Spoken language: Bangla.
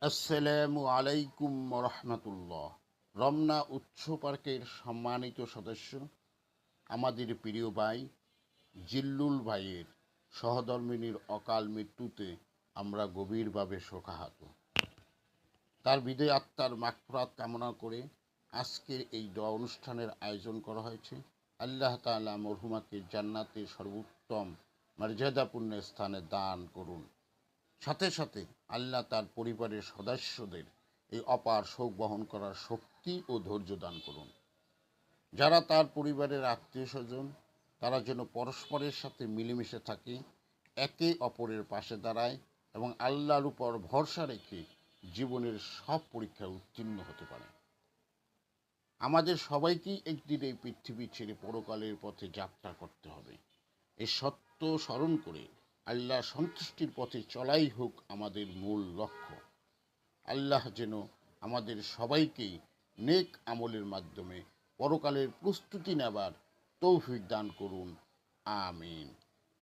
আসসালামু আলাইকুম রহমতুল্লাহ। রমনা উৎস পার্কের সম্মানিত সদস্য, আমাদের প্রিয় ভাই জিল্লুল ভাইয়ের সহধর্মিণীর অকাল মৃত্যুতে আমরা গভীরভাবে শোকাহত। তার বিদায় আত্মার মাগফিরাত কামনা করে আজকের এই দোয়া অনুষ্ঠানের আয়োজন করা হয়েছে। আল্লাহ তাআলা মরহুমাকে জান্নাতের সর্বোত্তম মর্যাদাপূর্ণ স্থানে দান করুন। সাথে সাথে আল্লাহ তার পরিবারের সদস্যদের এই অপার শোক বহন করার শক্তি ও ধৈর্য দান করুন। যারা তার পরিবারের আত্মীয় স্বজন, তারা যেন পরস্পরের সাথে মিলেমিশে থাকে, একে অপরের পাশে দাঁড়ায় এবং আল্লাহর উপর ভরসা রেখে জীবনের সব পরীক্ষায় উত্তীর্ণ হতে পারে। আমাদের সবাইকেই একদিন এই পৃথিবী ছেড়ে পরকালের পথে যাত্রা করতে হবে। এই সত্য স্মরণ করে আল্লাহ সন্তুষ্টির পথে চলাই হোক আমাদের মূল লক্ষ্য। আল্লাহ যেন আমাদের সবাইকেই নেক আমলের মাধ্যমে পরকালের প্রস্তুতি নেবার তৌফিক দান করুন। আমিন।